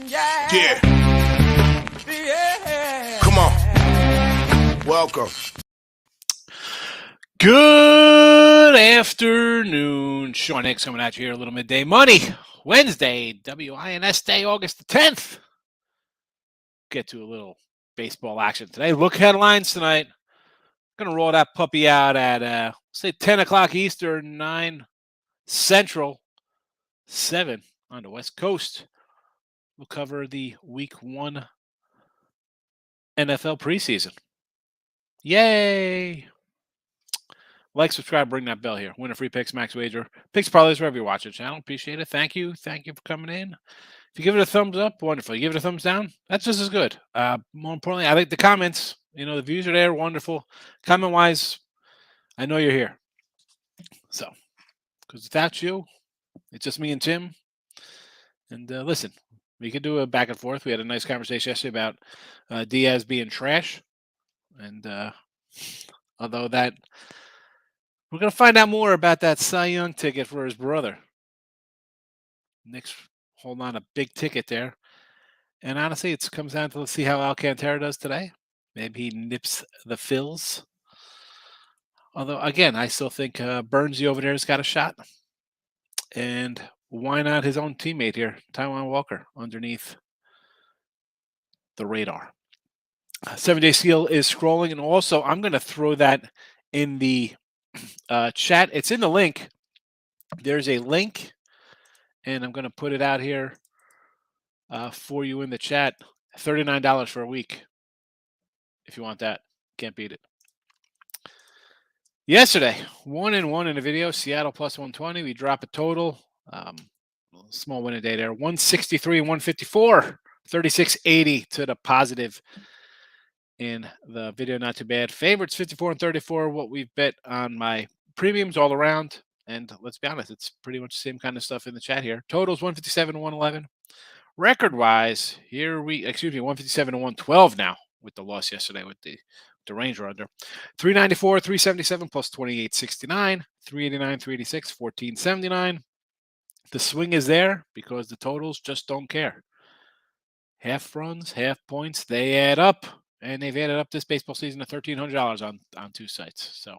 Yeah. Come on. Welcome. Good afternoon. Sean Higgs coming at you here, a little midday money. Wednesday, WINS Day, August the 10th. Get to a little baseball action today. Look headlines tonight. Going to roll that puppy out at, say, 10 o'clock Eastern, 9 Central, 7 on the West Coast. We'll cover the Week 1 NFL preseason. Yay! Like, subscribe, ring that bell here. Winner free picks, max wager, picks, parlays, wherever you watch the channel. Appreciate it. Thank you. Thank you for coming in. If you give it a thumbs up, wonderful. You give it a thumbs down, that's just as good. More importantly, I like the comments. The views are there, wonderful. Comment-wise, I know you're here. So, because without you, it's just me and Tim. And listen, we could do a back and forth. We had a nice conversation yesterday about Diaz being trash. And although that... We're going to find out more about that Cy Young ticket for his brother. Nick's holding on a big ticket there. And honestly, it comes down to let's see how Alcantara does today. Maybe he nips the Phils. Although, again, I still think Burns over there has got a shot. And why not his own teammate here, Taijuan Walker, underneath the radar. 7-Day Seal is scrolling. And also, I'm going to throw that in the chat. It's in the link. There's a link, and I'm going to put it out here for you in the chat. $39 for a week. If you want that, can't beat it. Yesterday, 1-1 in the video. Seattle plus 120. We drop a total. Small win a day there. 163 and 154. 36.80 to the positive in the video. Not too bad. Favorites 54 and 34. What we've bet on my premiums all around. And let's be honest, it's pretty much the same kind of stuff in the chat here. Totals 157 and 111. Record-wise, 157 and 112 now with the loss yesterday with the Ranger under. 394, 377 plus 28.69, 389, 386, 14.79. The swing is there because the totals just don't care. Half runs, half points, they add up. And they've added up this baseball season to $1,300 on two sites. So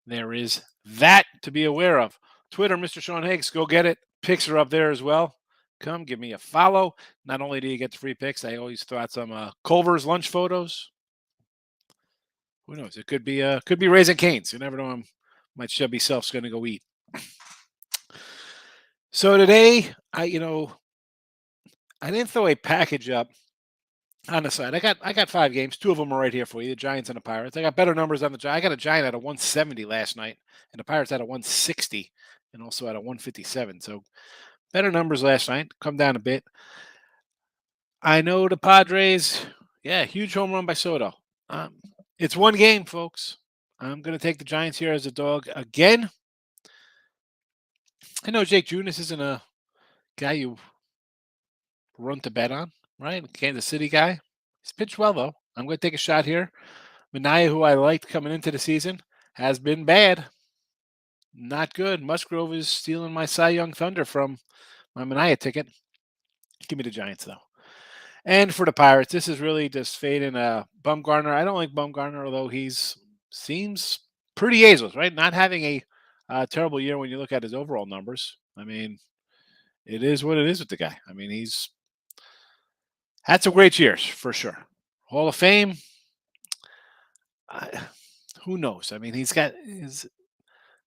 there is that to be aware of. Twitter, Mr. Sean Higgs, go get it. Picks are up there as well. Come give me a follow. Not only do you get the free picks, I always throw out some Culver's lunch photos. Who knows? It could be Raising Cane's. You never know. My chubby self's going to go eat. So today, I didn't throw a package up on the side. I got 5 games. 2 of them are right here for you, the Giants and the Pirates. I got better numbers on the Giants. I got a Giant at a 170 last night, and the Pirates at a 160, and also at a 157. So better numbers last night. Come down a bit. I know the Padres, huge home run by Soto. It's one game, folks. I'm going to take the Giants here as a dog again. I know Jake Junis isn't a guy you run to bet on, right? Kansas City guy. He's pitched well, though. I'm going to take a shot here. Minaya, who I liked coming into the season, has been bad. Not good. Musgrove is stealing my Cy Young thunder from my Minaya ticket. Give me the Giants, though. And for the Pirates, this is really just fading Bumgarner. I don't like Bumgarner, although seems pretty ageless, right? Not having a terrible year when you look at his overall numbers. I mean, it is what it is with the guy. I mean, he's had some great years, for sure. Hall of Fame, who knows? I mean, he's got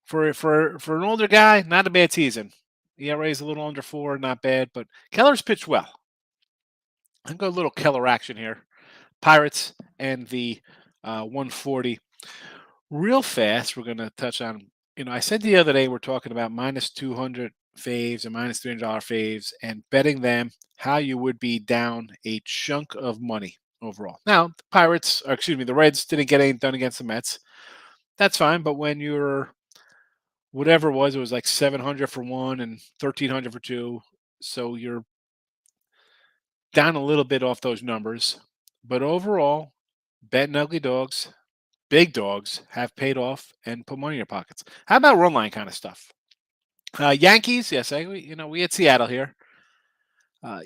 for an older guy, not a bad season. ERA is a little under 4, not bad, but Keller's pitched well. I'm going a little Keller action here. Pirates and the 140. Real fast, we're going to touch on, I said the other day we're talking about minus 200 faves and minus $300 faves and betting them how you would be down a chunk of money overall. Now, the Reds didn't get anything done against the Mets. That's fine, but when you're whatever it was like 700 for one and 1,300 for two, so you're down a little bit off those numbers. But overall, betting ugly dogs, big dogs have paid off and put money in your pockets. How about run line kind of stuff? Yankees, yes, we had Seattle here.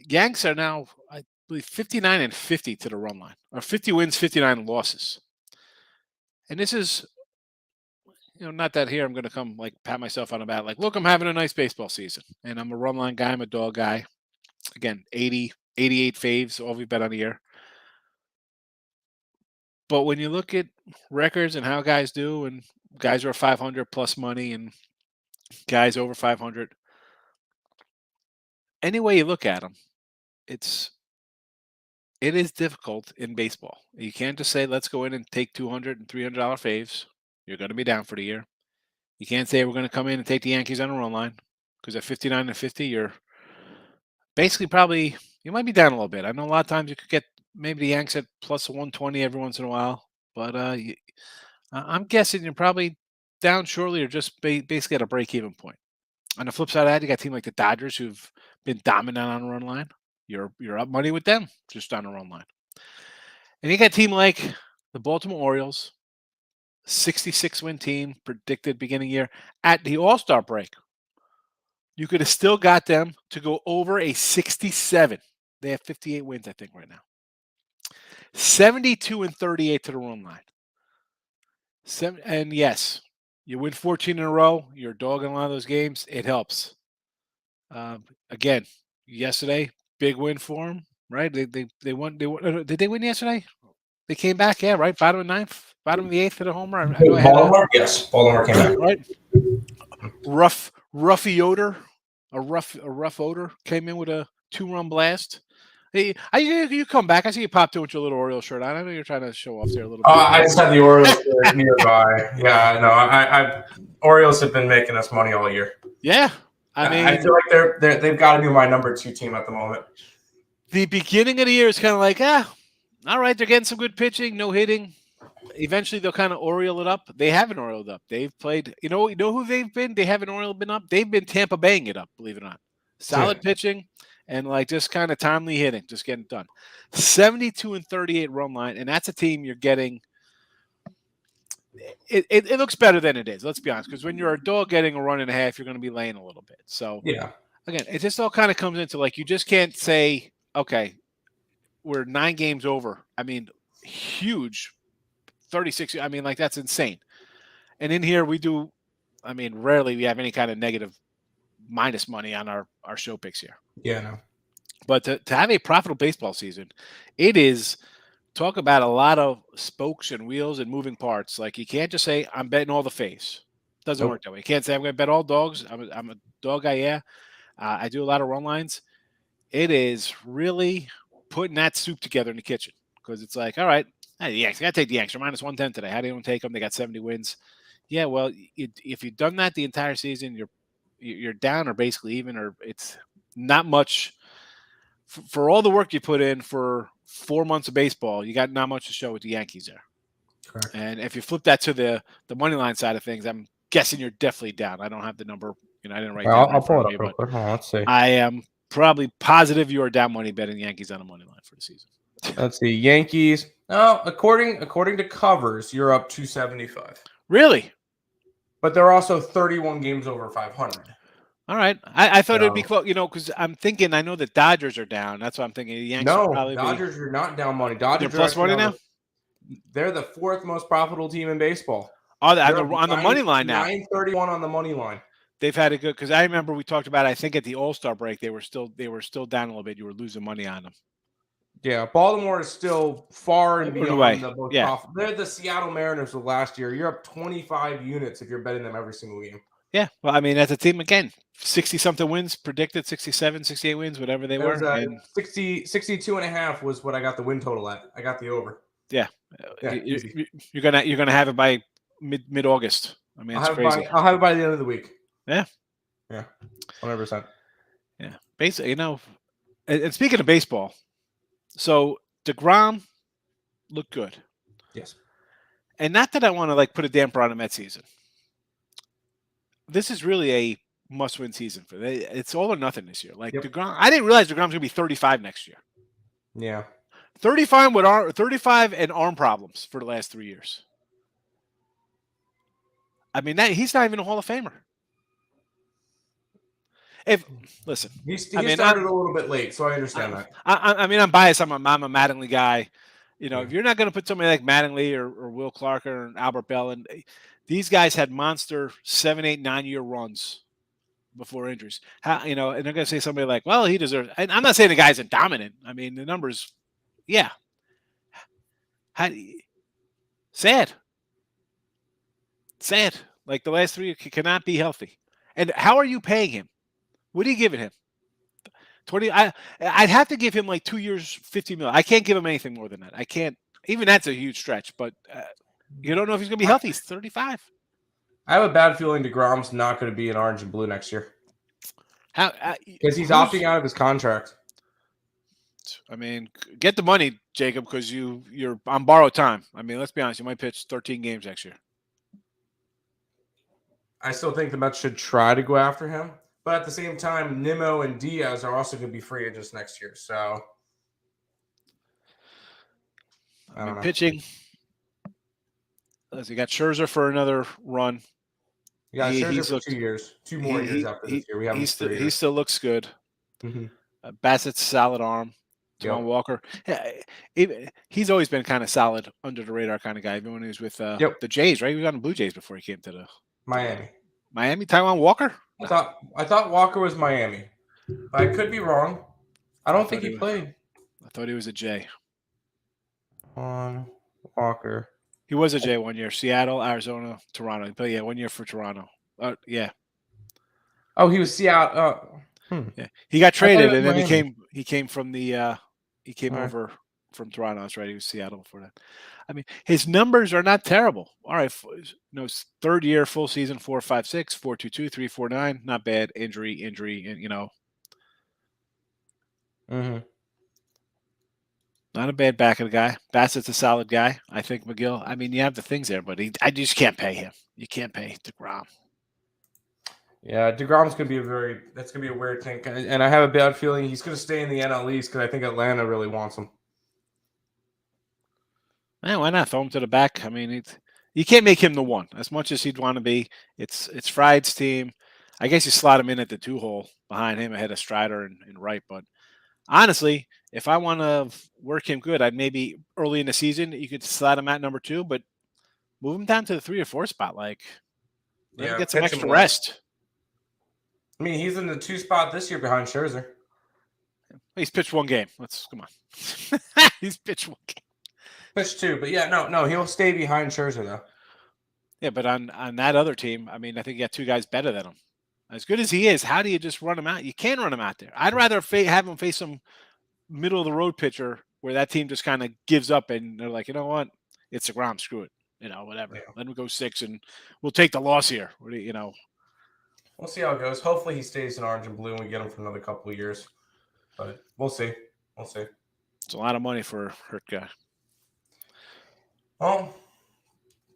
Yanks are now, I believe, 59-50 to the run line, or 50 wins, 59 losses. And this is, not that here I'm going to come like pat myself on the back, like, look, I'm having a nice baseball season. And I'm a run line guy. I'm a dog guy. Again, 80, 88 faves, all we've bet on the year. But when you look at records and how guys do, and guys are 500 plus money and guys over 500, any way you look at them, it is difficult in baseball. You can't just say, let's go in and take $200 and $300 faves. You're going to be down for the year. You can't say we're going to come in and take the Yankees on a run line, because at 59-50, you're basically probably, you might be down a little bit. I know a lot of times you could get maybe the Yanks at plus 120 every once in a while, but I'm guessing you're probably down shortly, or just basically at a break-even point. On the flip side of that, you got a team like the Dodgers who've been dominant on a run line. You're up money with them just on a run line. And you got a team like the Baltimore Orioles, 66-win team, predicted beginning year. At the All-Star break, you could have still got them to go over a 67. They have 58 wins, I think, right now. 72-38 to the run line. And yes, you win 14 in a row. You're a dog in a lot of those games. It helps. Again, yesterday, big win for them, right? They won. Did they win yesterday? They came back, yeah, right. Bottom of ninth, bottom of the eighth for the homer. I know Baltimore, yes, Baltimore came back. Right. Roughy odor, a rough odor came in with a 2-run blast. Hey, you come back. I see you popped in with your little Orioles shirt on. I know you're trying to show off there a little bit. I just had the Orioles shirt nearby. Yeah, no, I Orioles have been making us money all year. Yeah, I mean, I feel like they've got to be my number 2 team at the moment. The beginning of the year is kind of like, all right, they're getting some good pitching, no hitting. Eventually, they'll kind of Oriole it up. They haven't Orioled up. They've played, you know who they've been? They haven't Oriole been up. They've been Tampa Baying it up, believe it or not. Solid pitching and like just kind of timely hitting, just getting done. 72-38 run line, and that's a team you're getting. It looks better than it is. Let's be honest, because when you're a dog getting a run and a half, you're going to be laying a little bit. So yeah, again, it just all kind of comes into like you just can't say, okay, we're 9 games over. I mean, huge 36. I mean, like that's insane. And in here we do, I mean, rarely we have any kind of negative minus money on our show picks here. Yeah, no. But to have a profitable baseball season, it is, talk about a lot of spokes and wheels and moving parts. Like you can't just say I'm betting all the faves. Doesn't work that way. You can't say I'm going to bet all dogs. I'm a dog guy. Yeah, I do a lot of run lines. It is really putting that soup together in the kitchen, because it's like, all right, the Yanks, I got to take the Yanks. They're minus 110 today. How do you want to take them? They got 70 wins. Yeah, well, if you've done that the entire season, you're down or basically even, or it's not much for all the work you put in for 4 months of baseball. You got not much to show with the Yankees there. Correct. And if you flip that to the money line side of things, I'm guessing you're definitely down. I don't have the number. I didn't write. I'll pull it up real quick. Let's see. I am probably positive you are down money betting Yankees on a money line for the season. Let's see. Yankees. Oh, according to covers, you're up 275. Really? But they're also 31 games over 500. All right. I thought it'd be close, because I'm thinking, I know the Dodgers are down. That's what I'm thinking. The Yankees probably Dodgers are not down money. Dodgers they're plus money now? They're the 4th most profitable team in baseball. Oh, on the money line now. 931 on the money line. They've had a good, because I remember we talked about, I think at the All-Star break, they were still down a little bit. You were losing money on them. Yeah, Baltimore is still far and beyond the most profitable. They're the Seattle Mariners of last year. You're up 25 units if you're betting them every single game. Yeah, well, I mean, as a team, again, 60-something wins, predicted 67, 68 wins, whatever they were. And 62 and a half was what I got the win total at. I got the over. Yeah. You're gonna have it by mid-August. I mean, it's crazy. I'll have it by the end of the week. Yeah. Yeah. 100%. Yeah. Basically, and speaking of baseball, so DeGrom looked good. Yes. And not that I want to like put a damper on the Mets season. This is really a must-win season for them. It's all or nothing this year. Like DeGrom, I didn't realize DeGrom's going to be 35 next year. Yeah. 35 and arm problems for the last 3 years. I mean, he's not even a Hall of Famer. Listen, he started a little bit late, so I understand that. I mean, I'm biased. I'm a Mattingly guy. Yeah. If you're not going to put somebody like Mattingly or Will Clark or Albert Bell, and these guys had monster 7, 8, 9-year runs before injuries. And they're going to say somebody like, well, he deserves. And I'm not saying the guy's dominant. I mean, the numbers, yeah. Sad. Like the last 3 cannot be healthy. And how are you paying him? What are you giving him? 20. I'd have to give him like 2 years, $50 million. I can't give him anything more than that. I can't. Even that's a huge stretch. But you don't know if he's going to be healthy. He's 35. I have a bad feeling DeGrom's not going to be in orange and blue next year. Because he's opting out of his contract. I mean, get the money, Jacob, because you're on borrowed time. I mean, let's be honest. You might pitch 13 games next year. I still think the Mets should try to go after him. But at the same time, Nimmo and Diaz are also going to be free agents next year. So, I mean, pitching. You got Scherzer for another run. You got Scherzer for 2 years. 2 more years after this year. We have he still looks good. Mm-hmm. Bassett's solid arm. Taijuan Walker. He's always been kind of solid, under the radar kind of guy. Even when he was with the Jays, right? He was on the Blue Jays before he came to the Miami. Taijuan Walker. I thought Walker was Miami. I could be wrong. I don't think he played. I thought he was a J. On Walker. He was a J 1 year. Seattle, Arizona, Toronto. But yeah, 1 year for Toronto. Yeah. Oh, he was Seattle. Yeah, he got traded, and then he came from the over from Toronto. That's right. He was Seattle before that. I mean, his numbers are not terrible. All right, third year, full season, 4.56, 4.22, 3.49, not bad. Injury, and Mm-hmm. Not a bad back of the guy. Bassett's a solid guy. I think McGill. I mean, you have the things there, but I just can't pay him. You can't pay DeGrom. Yeah, DeGrom's going to be that's going to be a weird thing. And I have a bad feeling he's going to stay in the NL East because I think Atlanta really wants him. Man, why not throw him to the back? I mean, you can't make him the one as much as he'd want to be. It's Fried's team. I guess you slot him in at the 2-hole behind him ahead of Strider and Wright. But honestly, if I want to work him good, I'd maybe early in the season, you could slot him at number 2, but move him down to the 3 or 4 spot. Like, let him get some extra rest. I mean, he's in the 2 spot this year behind Scherzer. He's pitched 1 game. Come on. He's pitched 1 game. Pitched 2, but no, he'll stay behind Scherzer though. Yeah, but on that other team, I mean, I think you got 2 guys better than him. As good as he is, how do you just run him out? You can't run him out there. I'd rather have him face some middle of the road pitcher where that team just kind of gives up and they're like, you know what? It's DeGrom. Screw it. Whatever. Yeah. Let him go 6 and we'll take the loss here. We'll see how it goes. Hopefully he stays in orange and blue and we get him for another couple of years. But we'll see. It's a lot of money for a hurt guy. Well,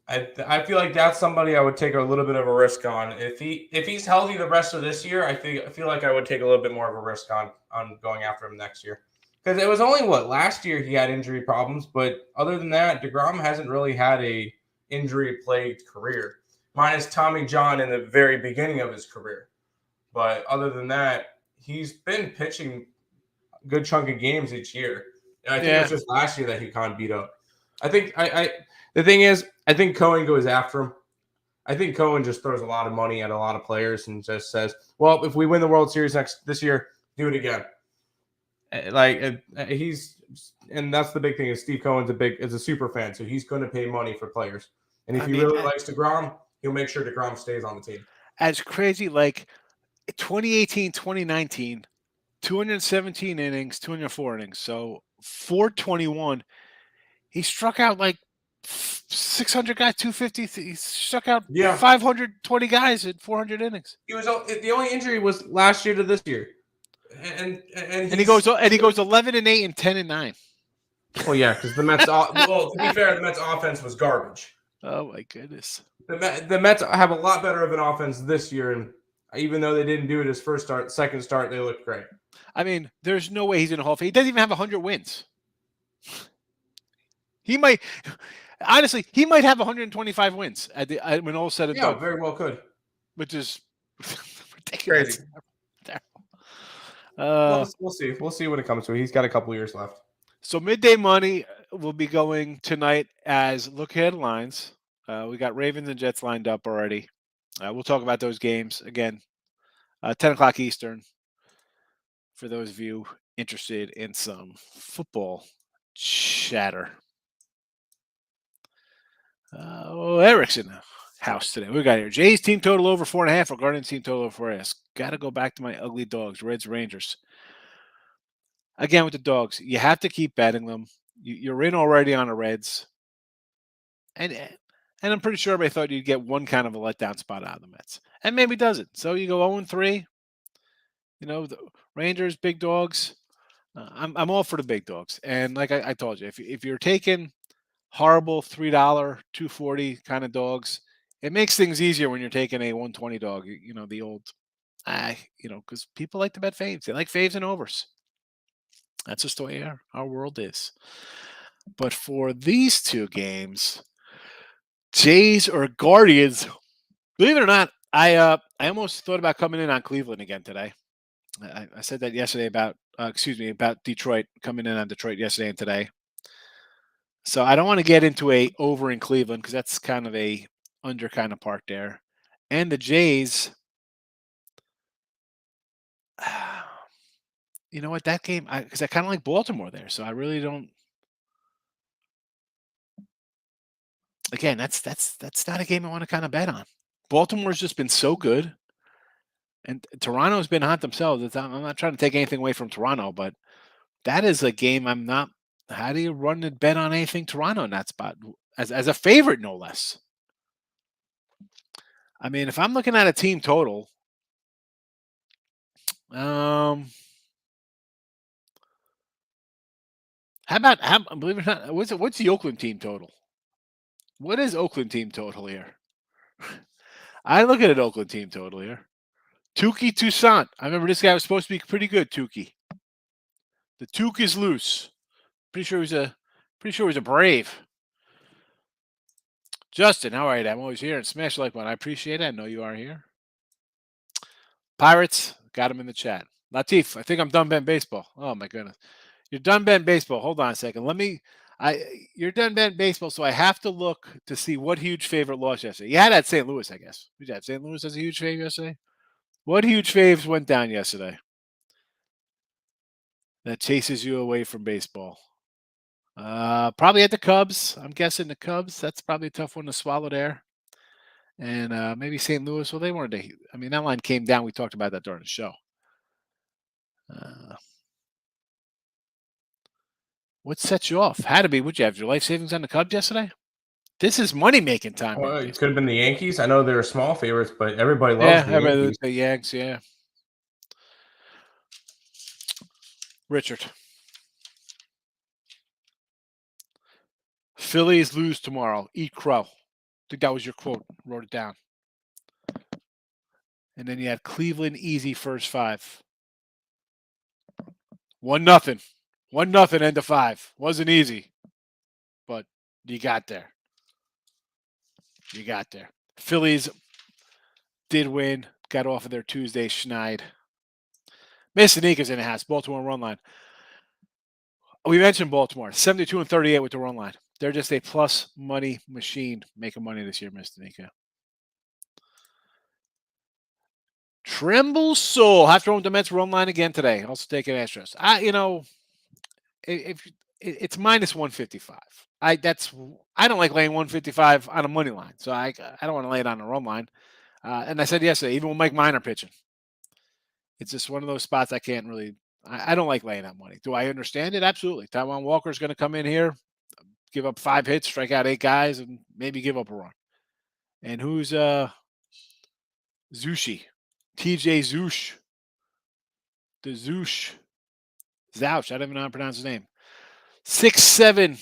I feel like that's somebody I would take a little bit of a risk on. If he's healthy the rest of this year, I feel like I would take a little bit more of a risk on going after him next year. Because it was only last year he had injury problems, but other than that, DeGrom hasn't really had a injury-plagued career. Minus Tommy John in the very beginning of his career. But other than that, he's been pitching a good chunk of games each year. And I think it was just last year that he kind of beat up. I think the thing is, I think Cohen goes after him. I think Cohen just throws a lot of money at a lot of players and just says, well, if we win the World Series this year, do it again. And that's the big thing is Steve Cohen's is a super fan, so he's going to pay money for players. And if he really likes DeGrom, he'll make sure DeGrom stays on the team. As crazy, like 2018, 2019, 217 innings, 204 innings. So 421. He struck out like 600 guys, 250. He struck out 520 guys at 400 innings. The only injury was last year to this year. And he goes 11-8 and 10-9. Well, yeah, because the Mets. To be fair, the Mets offense was garbage. Oh my goodness. The Mets have a lot better of an offense this year, and even though they didn't do it his second start, they looked great. I mean, there's no way he's in the Hall of Fame. He doesn't even have 100 wins. He might have 125 wins when all said and done. Yeah, very well could. Which is ridiculous. Crazy. We'll see. We'll see when it comes to it. He's got a couple years left. So midday money will be going tonight as look ahead lines. We got Ravens and Jets lined up already. We'll talk about those games again. 10 o'clock Eastern. For those of you interested in some football chatter. Eric's in the house today. We got here. Jay's team total over 4.5 or Guardians team total over 4.5. Got to go back to my ugly dogs, Reds, Rangers. Again, with the dogs, you have to keep betting them. You're in already on the Reds. And I'm pretty sure everybody thought you'd get one kind of a letdown spot out of the Mets. And maybe doesn't. So you go 0-3. The Rangers, big dogs. I'm all for the big dogs. And like I told you, if you're taking horrible $3, $2.40 kind of dogs, it makes things easier when you're taking a 120 dog. The old, because people like to bet faves. They like faves and overs. That's just the way our world is. But for these two games, Jays or Guardians, believe it or not, I almost thought about coming in on Cleveland again today. I said that yesterday about Detroit, coming in on Detroit yesterday and today. So I don't want to get into a over in Cleveland because that's kind of a under kind of part there. And the Jays, you know what, that game, because I kind of like Baltimore there. So I really don't. Again, that's not a game I want to kind of bet on. Baltimore's just been so good. And Toronto's been hot themselves. I'm not trying to take anything away from Toronto, but that is a game I'm not. How do you run and bet on anything Toronto in that spot? As a favorite, no less. I mean, if I'm looking at a team total, how about believe it or not, what's the Oakland team total? What is Oakland team total here? I look at an Oakland team total here. Tukey Toussaint. I remember this guy was supposed to be pretty good, Tukey. The Touk is loose. Pretty sure he's a Brave. Justin, how are you? I'm always here and smash the like button. I appreciate it. I know you are here. Pirates, got him in the chat. Latif, I think I'm done betting baseball. Oh my goodness. You're done betting baseball. Hold on a second. You're done betting baseball, so I have to look to see what huge favorite lost yesterday. You had at St. Louis, I guess. Did you have St. Louis as a huge fave yesterday? What huge faves went down yesterday that chases you away from baseball? Probably at the Cubs. I'm guessing the Cubs. That's probably a tough one to swallow there. And maybe St. Louis. Well, they weren't. That line came down. We talked about that during the show. What set you off? Had to be. Would you have your life savings on the Cubs yesterday? This is money making time. Well, it could have been the Yankees. I know they're small favorites, but everybody loves the Yankees. The Yanks. Yeah. Richard. Phillies lose tomorrow. Eat crow. I think that was your quote. Wrote it down. And then you had Cleveland easy first 5. 1-0. 1-0 end of 5. Wasn't easy. But you got there. Phillies did win. Got off of their Tuesday schneid. Mr. Nika's in the house. Baltimore run line. We mentioned Baltimore. 72-38 with the run line. They're just a plus money machine making money this year, Mr. Nika. Tremble Soul. Have to run with the Mets run line again today. Also taking Astros. If it's minus 155. I don't like laying 155 on a money line, so I don't want to lay it on a run line. And I said yesterday, even with Mike Minor pitching, it's just one of those spots I can't really. I don't like laying that money. Do I understand it? Absolutely. Taijuan Walker's going to come in here, give up 5 hits, strike out 8 guys, and maybe give up a run. And who's Zushi? TJ Zoosh. The Zoosh. Zouch. I don't even know how to pronounce his name. 6'7"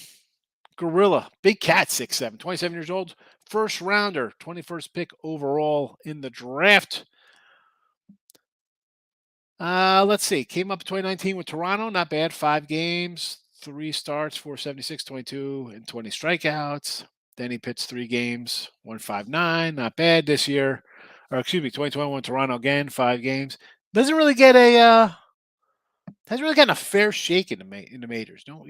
gorilla. Big cat, 6'7", 27 years old. First rounder, 21st pick overall in the draft. Let's see. Came up in 2019 with Toronto. Not bad. 5 games, 3 starts, 476, 22, and 20 strikeouts. Then he pitched 3 games, 159. Not bad this year. Or 2021 Toronto again, 5 games. Doesn't really get a Hasn't really gotten a fair shake in the majors. No,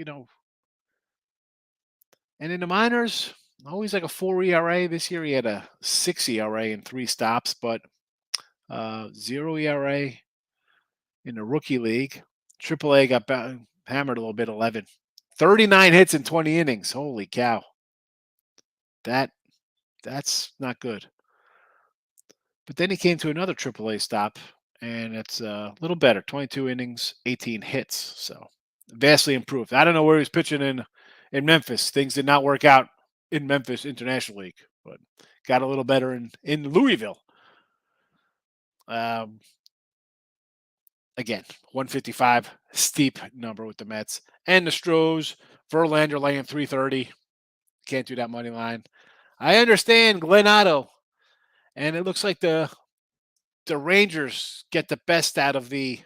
and in the minors, always like a 4 ERA. This year he had a 6 ERA in 3 stops, but 0 ERA in the rookie league. AAA got hammered a little bit, 11. 39 hits in 20 innings. Holy cow. That's not good. But then he came to another AAA stop, and it's a little better. 22 innings, 18 hits. So vastly improved. I don't know where he was pitching in Memphis. Things did not work out in Memphis International League, but got a little better in Louisville. Again, 155, steep number with the Mets. And the Stros, Verlander laying 330. Can't do that money line. I understand Glenn Otto. And it looks like the Rangers get the best out of the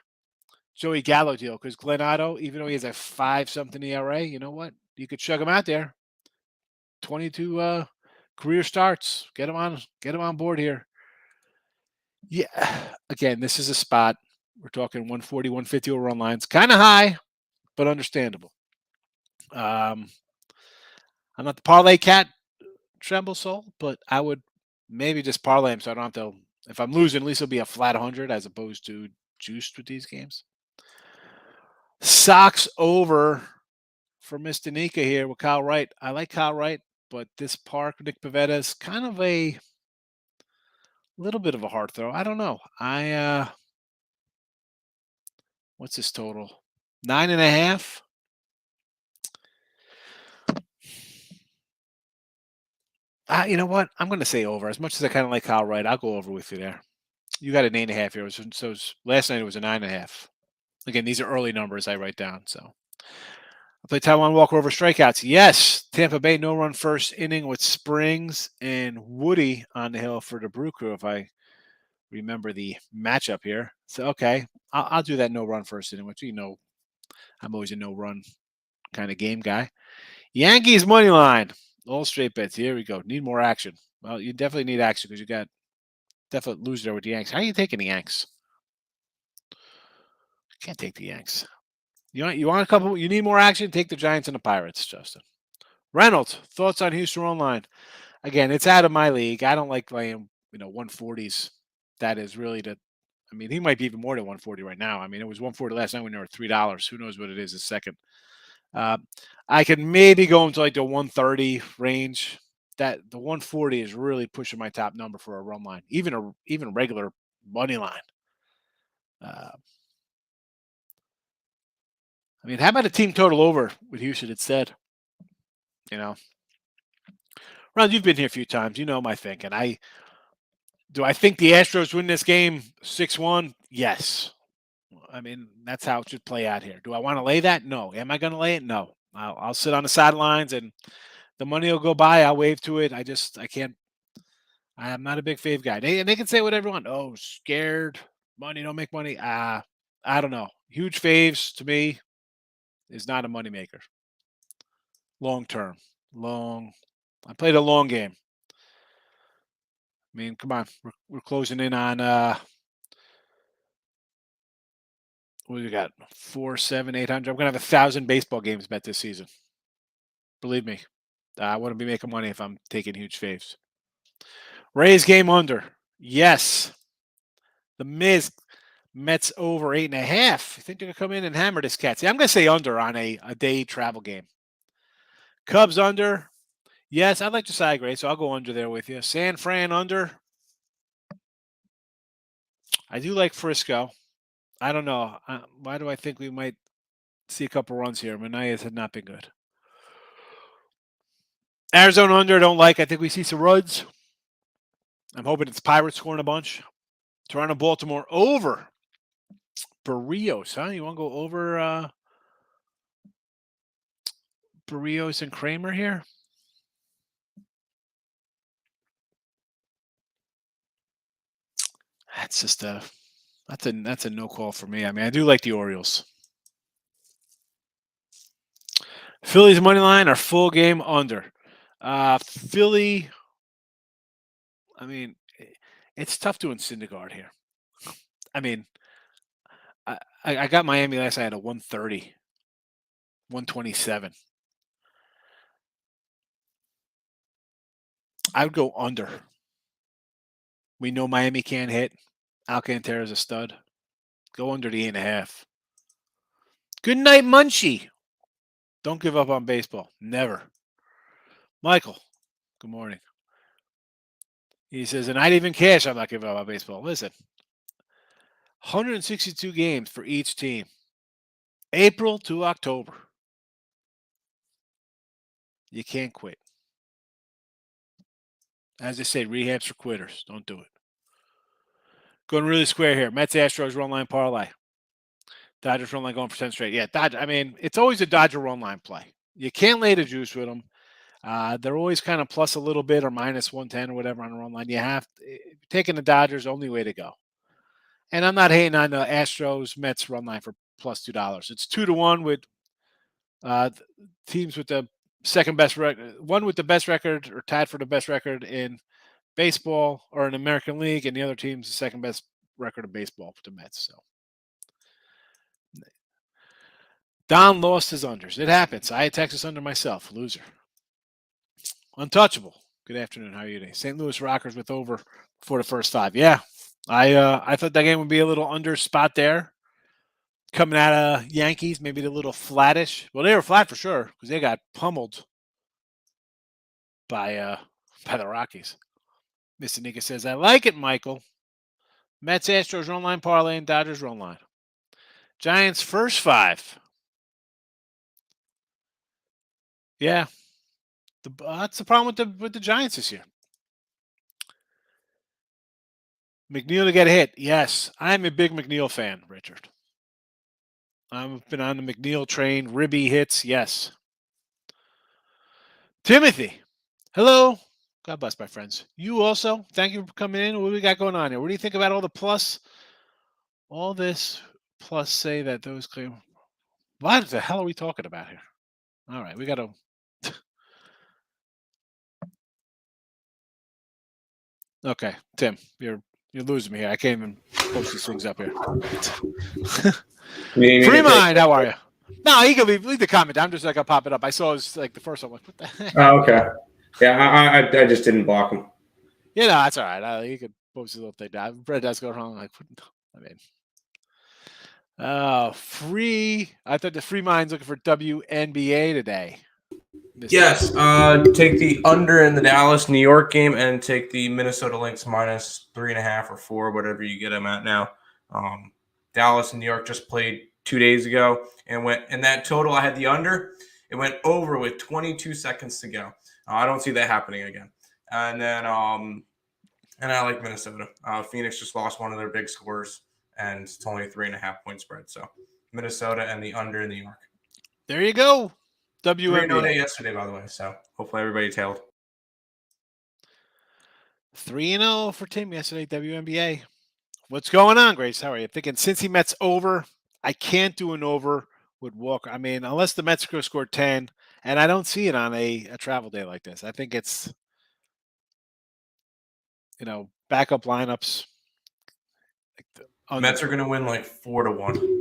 Joey Gallo deal because Glenn Otto, even though he has a 5-something ERA, you know what? You could chug him out there. 22 career starts. Get him on board here. Yeah. Again, this is a spot. We're talking 140, 150 over run lines. Kind of high, but understandable. I'm not the parlay cat, Tremble Soul, but I would maybe just parlay him so I don't have to. If I'm losing, at least it'll be a flat 100 as opposed to juiced with these games. Sox over for Mr. Nika here with Kyle Wright. I like Kyle Wright, but this park, Nick Pivetta, is kind of a little bit of a hard throw. I don't know. What's his total? 9.5. You know what? I'm going to say over. As much as I kind of like Kyle Wright, I'll go over with you there. You got an 8.5 here. So last night it was a 9.5. Again, these are early numbers I write down. So I play Taiwan Walker over strikeouts. Yes, Tampa Bay no-run first inning with Springs and Woody on the hill for the Brew Crew, if I remember the matchup here. So, okay, I'll do that no-run first inning, which, I'm always a no-run kind of game guy. Yankees money line. All straight bets. Here we go. Need more action. Well, you definitely need action because you got definitely loser there with the Yanks. How are you taking the Yanks? Can't take the Yanks. You want a couple? You need more action? Take the Giants and the Pirates, Justin. Reynolds, thoughts on Houston Online? Again, it's out of my league. I don't like playing, 140s. That is really he might be even more than 140 right now. It was 140 last night when they were $3. Who knows what it is a second? I can maybe go into like the 130 range. That the 140 is really pushing my top number for a run line, even regular money line. How about a team total over with Houston instead? Ron, you've been here a few times. You know my thinking. Do I think the Astros win this game 6-1? Yes. That's how it should play out here. Do I want to lay that? No. Am I going to lay it? No. I'll sit on the sidelines and the money will go by. I'll wave to it. I can't. I'm not a big fave guy. They can say whatever they want. Oh, scared. Money don't make money. I don't know. Huge faves to me is not a moneymaker. Long term. I played a long game. Come on. We're closing in on what do we got? 4, 7, 800. I'm gonna have 1,000 baseball games bet this season. Believe me. I wouldn't be making money if I'm taking huge faves. Rays game under. Yes. The Mets over 8.5. You think they're gonna come in and hammer this cat? See, I'm gonna say under on a day travel game. Cubs under. Yes, I'd like to side grade, so I'll go under there with you. San Fran under. I do like Frisco. I don't know. Why do I think we might see a couple runs here? Manaeus had not been good. Arizona under, don't like. I think we see some runs. I'm hoping it's Pirates scoring a bunch. Toronto, Baltimore over. Barrios, huh? You want to go over Barrios and Kramer here? That's just that's a no call for me. I do like the Orioles. Phillies money line or full game under. Philly. It's tough doing Syndergaard here. I got Miami last night at a 130, 127. I would go under. We know Miami can't hit. Alcantara's a stud. Go under the 8.5. Good night, Munchie. Don't give up on baseball. Never. Michael, good morning. He says, and I'd even cash, I'm not giving up on baseball. Listen, 162 games for each team. April to October. You can't quit. As I say, rehab's for quitters. Don't do it. Going really square here. Mets, Astros, run line parlay. Dodgers run line going for 10 straight. Yeah, I mean, it's always a Dodger run line play. You can't lay the juice with them. They're always kind of plus a little bit or minus 110 or whatever on the run line. You have taking the Dodgers, only way to go. And I'm not hating on the Astros Mets run line for plus $2. It's 2-1 with teams with the second best record, one with the best record or tied for the best record in baseball or in American League, and the other team's the second best record of baseball for the Mets. So Don lost his unders. It happens. I had Texas under myself. Loser. Untouchable. Good afternoon. How are you today? St. Louis Rockers with over for the first 5. Yeah. I thought that game would be a little under spot there. Coming out of Yankees, maybe a little flattish. Well, they were flat for sure because they got pummeled by the Rockies. Mr. Nika says, I like it, Michael. Mets, Astros, run line parlay, and Dodgers run line. Giants first 5. Yeah. That's the problem with the Giants this year. McNeil to get a hit. Yes, I'm a big McNeil fan, Richard. I've been on the McNeil train. Ribby hits, yes. Timothy, hello. God bless, my friends. You also, thank you for coming in. What do we got going on here? What do you think about all the plus? All this plus say that those claim. What the hell are we talking about here? All right, we got to. Okay, Tim, you're losing me here. I can't even post these things up here. Free mind, how are you? No, you can leave the comment. I'm just like I'll pop it up. I saw it was like the first one. Like, what the heck? Oh, okay. Yeah, I just didn't block him. Yeah, no, that's all right. You could post a little thing down. Brett does go wrong. Like, I mean, free. I thought the free mind's looking for WNBA today. Yes, take the under in the Dallas, New York game, and take the Minnesota Lynx minus 3.5 or 4, whatever you get them at now. Dallas and New York just played 2 days ago, and that total I had the under. It went over with 22 seconds to go. I don't see that happening again. And then, and I like Minnesota. Phoenix just lost one of their big scores, and it's only a 3.5 point spread. So Minnesota and the under in New York. There you go. WNBA yesterday, by the way. So hopefully everybody tailed. 3-0 for Tim yesterday. WNBA. What's going on, Grace? How are you? Thinking Cincy Mets over. I can't do an over with Walker. I mean, unless the Mets score 10, and I don't see it on a travel day like this. I think it's, backup lineups. Mets are going to win like 4-1.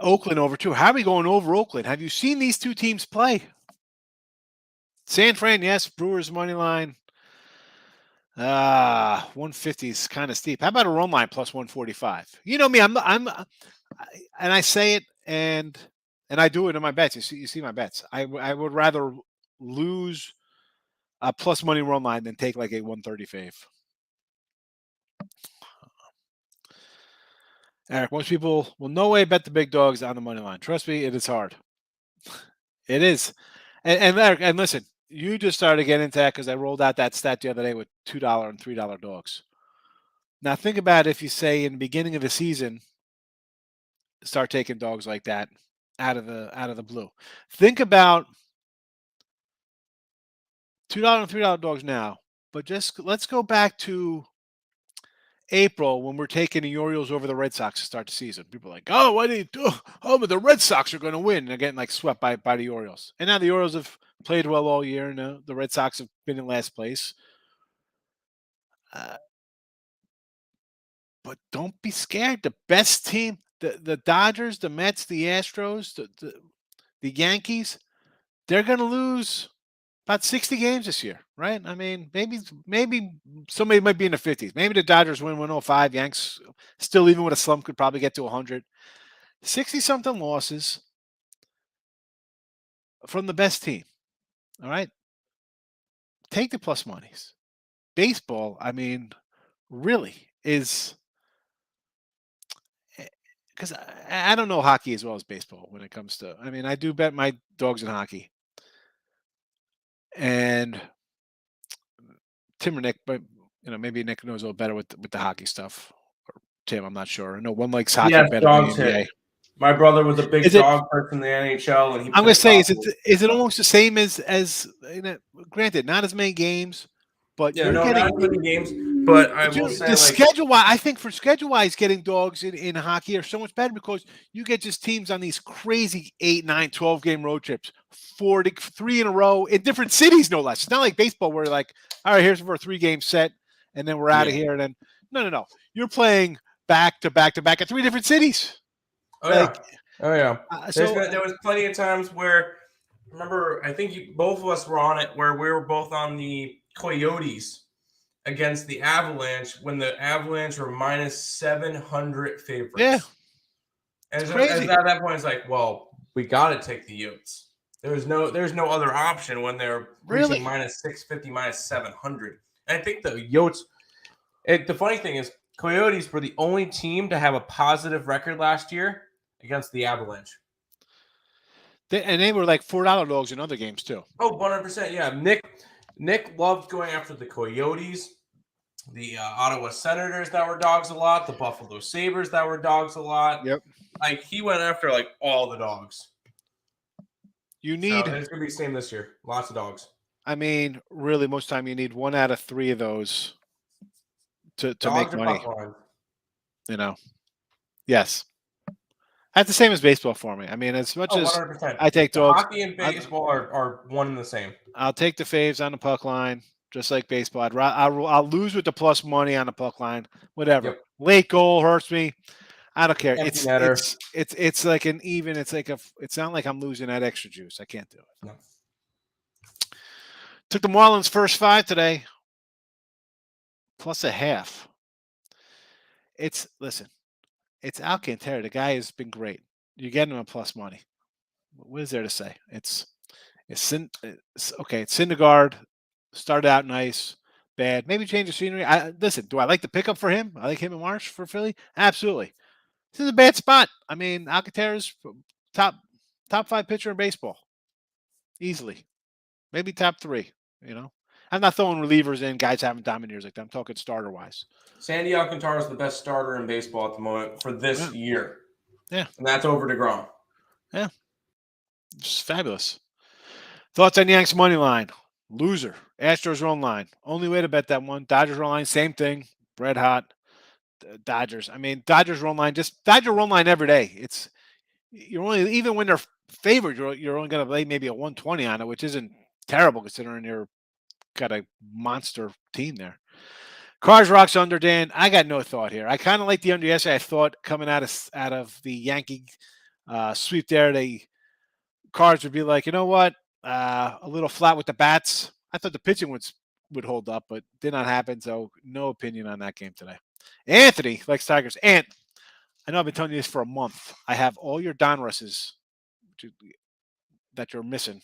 Oakland over 2. How are we going over Oakland? Have you seen these two teams play? San Fran, yes. Brewers money line. 150 is kind of steep. How about a run line plus 145? You know me, I'm and I say it and I do it in my bets. You see my bets. I would rather lose a plus money run line than take like a 130 fave. Eric, most people will no way bet the big dogs on the money line. Trust me, it is hard. It is. And Eric, and listen, you just started getting into that because I rolled out that stat the other day with $2 and $3 dogs. Now think about if you say in the beginning of the season, start taking dogs like that out of the blue. Think about $2 and $3 dogs now, but just let's go back to April when we're taking the Orioles over the Red Sox to start the season. People are like, oh, what do you do? Oh, but the Red Sox are going to win. And they're getting like swept by the Orioles. And now the Orioles have played well all year, and the Red Sox have been in last place. But don't be scared. The best team, the Dodgers, the Mets, the Astros, the Yankees, they're going to lose about 60 games this year, right? I mean, maybe somebody might be in the 50s. Maybe the Dodgers win 105. Yanks still, even with a slump, could probably get to 100. 60-something losses from the best team. All right? Take the plus monies. Baseball, I mean, really is, because I don't know hockey as well as baseball when it comes to, I mean, I do bet my dogs in hockey. And Tim or Nick, but maybe Nick knows a little better with the hockey stuff. Or Tim, I'm not sure. I know one likes hockey Yes, better than the dogs NBA. hit. My brother was a big Is it? dog person in the NHL, and he. I'm going to say, is played it almost the same as granted, not as many games, but Yeah, you're no, getting not as many games, but I will say, the like, schedule wise. I think for schedule wise, getting dogs in hockey are so much better because you get just teams on these crazy 8, 9, 12 game road trips, 3 in a row in different cities, no less. It's not like baseball where you're like, all right, here's our 3-game set, and then we're out of here. And then no, you're playing back to back to back at 3 different cities. oh yeah. So there was plenty of times where, remember, I think both of us were on it, where we were both on the Coyotes against the Avalanche when the Avalanche were minus 700 favorites. Yeah, and it's crazy. At that point, it's like, well, we got to take the Yotes. There's no other option when they're reaching minus 650, minus 700. And I think the Yotes. The funny thing is, Coyotes were the only team to have a positive record last year against the Avalanche. They were like $4 dogs in other games too. Oh, 100%. Yeah. Nick loved going after the Coyotes, the Ottawa Senators that were dogs a lot, the Buffalo Sabres that were dogs a lot. Yep. Like, he went after like all the dogs. You need. So it's going to be the same this year. Lots of dogs. I mean, really, most time you need 1 out of 3 of those to dogs make money. Puck Yes. That's the same as baseball for me. I mean, as much as 100%. I take dogs, hockey and baseball are one and the same. I'll take the faves on the puck line, just like baseball. I'll lose with the plus money on the puck line. Whatever. Yep. Late goal hurts me. I don't care. Empty netter. It's like an even. It's not like I'm losing that extra juice. I can't do it. No. Took the Marlins first 5 today, plus a half. Listen. It's Alcantara. The guy has been great. You're getting him a plus money. What is there to say? It's okay. It's Syndergaard. Started out nice, bad. Maybe change the scenery. Listen. Do I like the pickup for him? I like him and Marsh for Philly. Absolutely. This is a bad spot. I mean, Alcantara's top 5 pitcher in baseball, easily. Maybe top 3. I'm not throwing relievers in, guys having diamond years like that. I'm talking starter wise. Sandy Alcantara is the best starter in baseball at the moment for this year. Yeah. And that's over DeGrom. Yeah. Just fabulous. Thoughts on Yanks money line? Loser. Astros run line. Only way to bet that one. Dodgers run line, same thing. Red hot. Dodgers. I mean, Dodgers run line, just Dodger run line every day. You're only, even when they're favored, you're only going to lay maybe a 120 on it, which isn't terrible considering you're got a monster team there. Cards rocks under, Dan. I got no thought here. I kind of like the under yesterday. I thought coming out of the Yankee sweep there, the Cards would be like, you know what, a little flat with the bats. I thought the pitching would hold up, but did not happen. So no opinion on that game today. Anthony likes Tigers. Ant, I know I've been telling you this for a month. I have all your Donrusses that you're missing.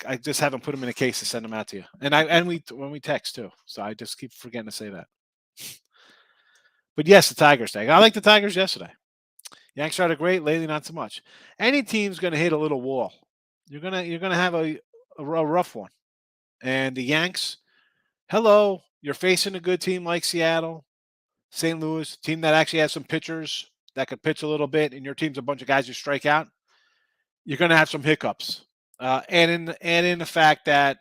I just haven't put them in a case to send them out to you. And when we text too. So I just keep forgetting to say that. But yes, the Tigers tag. I like the Tigers yesterday. Yanks started great, lately not so much. Any team's gonna hit a little wall. You're gonna have a rough one. And the Yanks, hello, you're facing a good team like Seattle, St. Louis, team that actually has some pitchers that could pitch a little bit, and your team's a bunch of guys who strike out. You're gonna have some hiccups. And in the fact that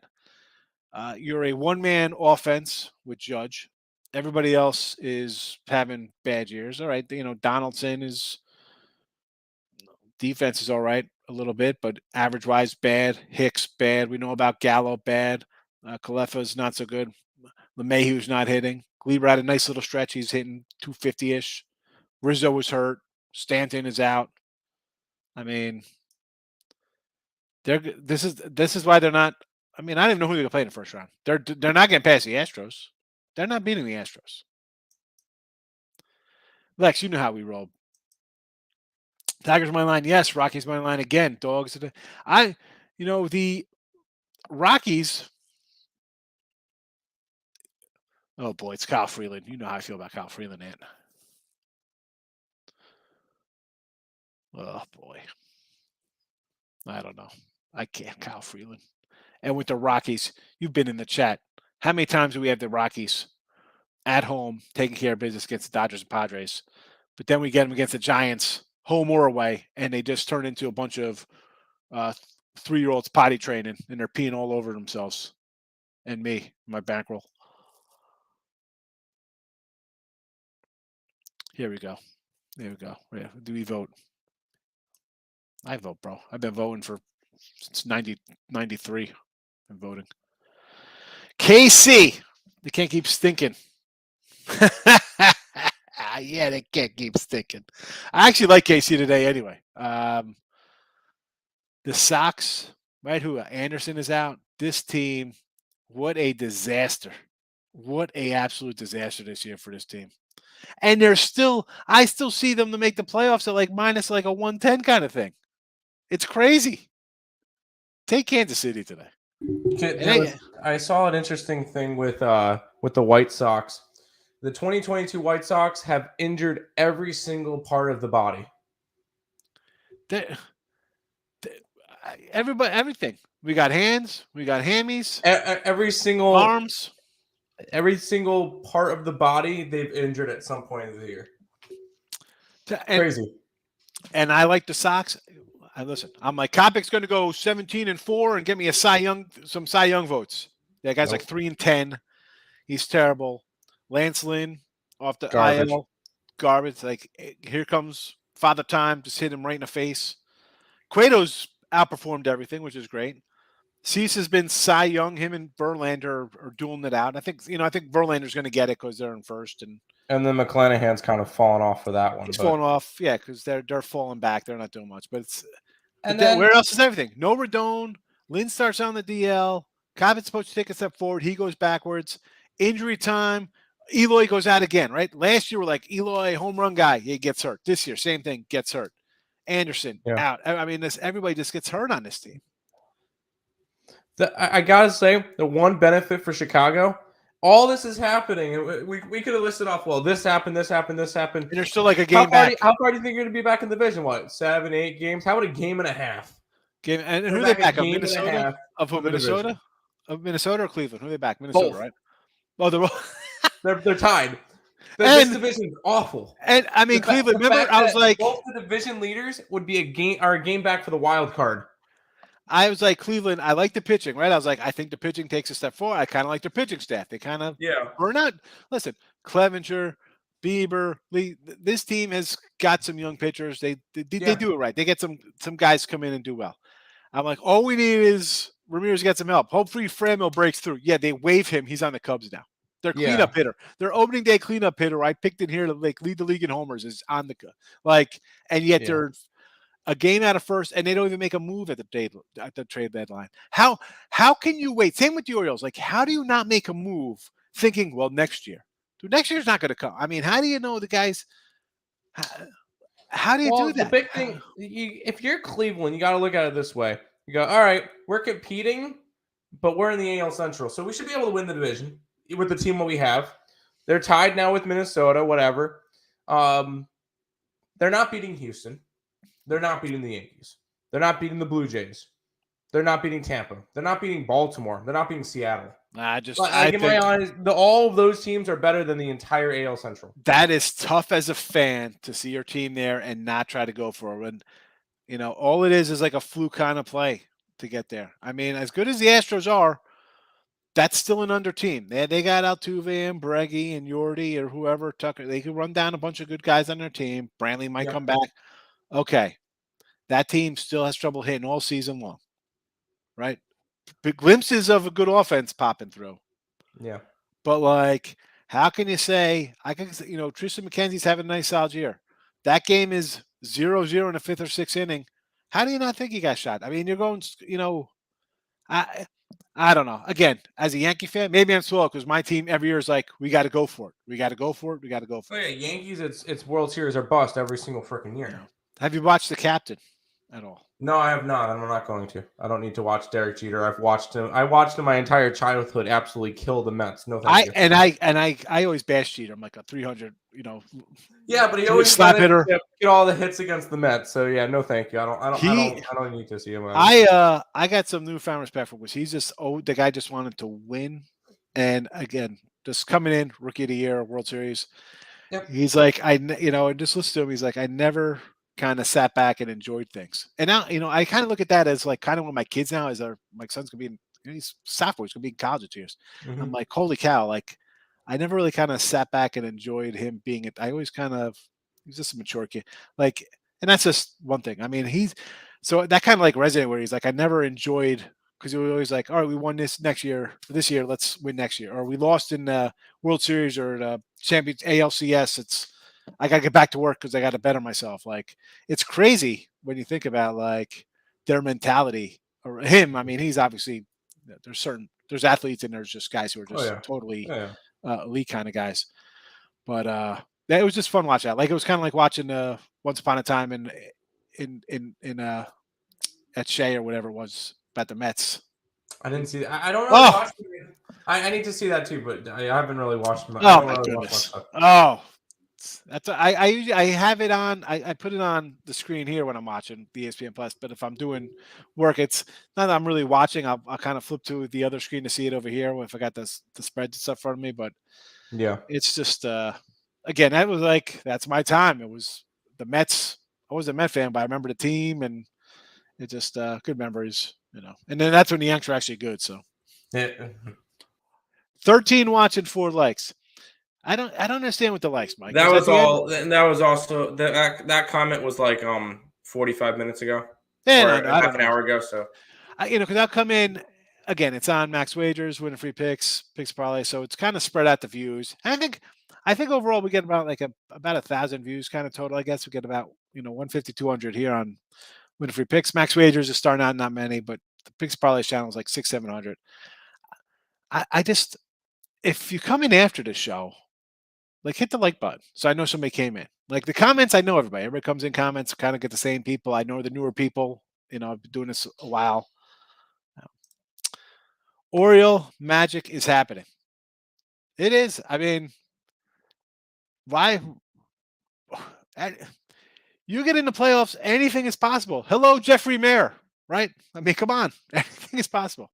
you're a one-man offense with Judge. Everybody else is having bad years. All right, Donaldson defense is all right a little bit, but average-wise bad. Hicks bad. We know about Gallo bad. Kalefa's not so good. LeMahieu's not hitting. Glieber had a nice little stretch. He's hitting 250-ish. Rizzo was hurt. Stanton is out. I mean, this is why they're not. I mean, I don't even know who they're going to play in the first round. They're not getting past the Astros. They're not beating the Astros. Lex, you know how we roll. Tigers money line, yes. Rockies money line again. Dogs. The Rockies. Oh boy, it's Kyle Freeland. You know how I feel about Kyle Freeland, Ant. Oh boy, I don't know. I can't. Kyle Freeland. And with the Rockies, you've been in the chat. How many times do we have the Rockies at home taking care of business against the Dodgers and Padres? But then we get them against the Giants, home or away, and they just turn into a bunch of 3-year-olds potty training, and they're peeing all over themselves. And me, my bankroll. Here we go. There we go. Yeah. Do we vote? I vote, bro. I've been voting since 93. I'm voting. KC. They can't keep stinking. Yeah, they can't keep stinking. I actually like KC today anyway. The Sox, right? Who Anderson is out. This team, what a disaster. What a absolute disaster this year for this team. And I still see them to make the playoffs at like minus like a 110 kind of thing. It's crazy. Take Kansas City today. I saw an interesting thing with the White Sox. The 2022 White Sox have injured every single part of the body. Everything. We got hands. We got hammies. Every single arms. Every single part of the body they've injured at some point of the year. Crazy. And I like the Sox. Listen, I'm like, Kopech's going to go 17-4 and get me some Cy Young votes. That guy's like 3-10. He's terrible. Lance Lynn off the IL. Garbage. Like, here comes Father Time. Just hit him right in the face. Cueto's outperformed everything, which is great. Cease has been Cy Young. Him and Verlander are dueling it out. I think Verlander's going to get it because they're in first, and then McClanahan's kind of fallen off for that one. He's falling off, yeah, because they're falling back. They're not doing much. But where else is everything? No Rodon. Lynn starts on the DL. Cobb's supposed to take a step forward. He goes backwards. Injury time. Eloy goes out again. Right. Last year we're like Eloy home run guy. He gets hurt. This year same thing. Gets hurt. Anderson out. I mean, everybody just gets hurt on this team. I gotta say, the one benefit for Chicago, all this is happening. We could have listed off, well, this happened. And there's still like a game back. How far do you think you're going to be back in the division? What, 7, 8 games? How about a game and a half? And who are they back? Minnesota? Minnesota? Of Minnesota or Cleveland? Who are they back? Minnesota, both. Right? Oh, they're tied. This division's awful. And I mean, Cleveland. Remember, I was like, both the division leaders would be a game back for the wild card. I was like, Cleveland, I like the pitching, right? I was like, I think the pitching takes a step forward. I kind of like their pitching staff. They kind of burn out. Listen, Clevenger, Bieber, Lee, this team has got some young pitchers. They do it right. They get some guys come in and do well. I'm like, all we need is Ramirez get some help. Hopefully Framil breaks through. Yeah, they waive him. He's on the Cubs now. Their cleanup hitter. Their opening day cleanup hitter. I picked it here to like lead the league in homers is on the and yet they're a game out of first, and they don't even make a move at the trade deadline. How can you wait? Same with the Orioles. Like, how do you not make a move thinking, well, next year? Dude, next year's not going to come. I mean, how do you know the guys? How do you do that? The big thing, if you're Cleveland, you got to look at it this way. You go, all right, we're competing, but we're in the AL Central, so we should be able to win the division with the team that we have. They're tied now with Minnesota, whatever. They're not beating Houston. They're not beating the Yankees. They're not beating the Blue Jays. They're not beating Tampa. They're not beating Baltimore. They're not beating Seattle. All of those teams are better than the entire AL Central. That is tough as a fan to see your team there and not try to go for it. And, all it is like a fluke kind of play to get there. I mean, as good as the Astros are, that's still an under team. They got Altuve and Breggy and Yordi or whoever, Tucker. They could run down a bunch of good guys on their team. Brantley might come back. Okay. That team still has trouble hitting all season long, right? Big glimpses of a good offense popping through. Yeah. But, How can you say Tristan McKenzie's having a nice solid year? That game is 0-0 in the fifth or sixth inning. How do you not think he got shot? I mean, you're going, I I don't know. Again, as a Yankee fan, maybe I'm slow because my team every year is like, we got to go for it. We got to go for it. We got to go for Oh it. yeah, Yankees. It's World Series or bust every single freaking year. You know. Have you watched The Captain at all? No, I have not. I'm not going to. I don't need to watch Derek Jeter. I've watched him. I watched him my entire childhood absolutely kill the Mets. No, thank you. I always bash Jeter. I'm like a 300, Yeah, but he always slap hitter. Get all the hits against the Mets. So yeah, no, thank you. I don't need to see him. I got some newfound respect for him. He's just the guy just wanted to win, and again, just coming in rookie of the year, World Series. Yep. He's like and just listen to him. He's like, I never kind of sat back and enjoyed things. And now, I kind of look at that as like kind of one of my kids now is my son's gonna be he's sophomore, he's gonna be in college in 2 years. Mm-hmm. I'm like, holy cow, like I never really kind of sat back and enjoyed him being it. I always he's just a mature kid. Like, and that's just one thing. I mean, so that kind of like resonated where he's like, I never enjoyed because he was always like, all right, we won this year, let's win next year. Or we lost in the World Series or the Champions ALCS. I got to get back to work because I got to better myself. Like, it's crazy when you think about like their mentality or him. I mean, he's obviously, there's athletes and there's just guys who are just totally elite kind of guys. But it was just fun watching that. Like, it was kind of like watching Once Upon a Time at Shea or whatever it was about the Mets. I didn't see that. I don't really watch it. I need to see that too, but I haven't really watched them. Oh my goodness! I have it on. I put it on the screen here when I'm watching the ESPN Plus. But if I'm doing work, it's not that I'm really watching. I'll kind of flip to the other screen to see it over here if I got the spreads and stuff in front of me. But yeah, it's just again, that was like that's my time. It was the Mets. I was a Met fan, but I remember the team and it just good memories, And then that's when the Yanks were actually good. So, 13 watching 4 likes. I don't understand what the likes, Mike. That was all. And that was also that comment was like 45 minutes ago. Yeah, half an hour ago. So, because I'll come in again. It's on Max Wagers, winning free picks parlay. So it's kind of spread out the views. And I think overall we get about like about 1,000 views kind of total. I guess we get about 150, 200 here on winning free picks. Max Wagers is starting out not many, but the picks parlay channel is like 600-700. I just if you come in after the show, like hit the like button so I know somebody came in. Like the comments, I know everybody. Everybody comes in comments, kind of get the same people. I know the newer people. I've been doing this a while. Oriole magic is happening. It is. I mean, why? You get in the playoffs, anything is possible. Hello, Jeffrey Mayer, right? I mean, come on. Anything is possible.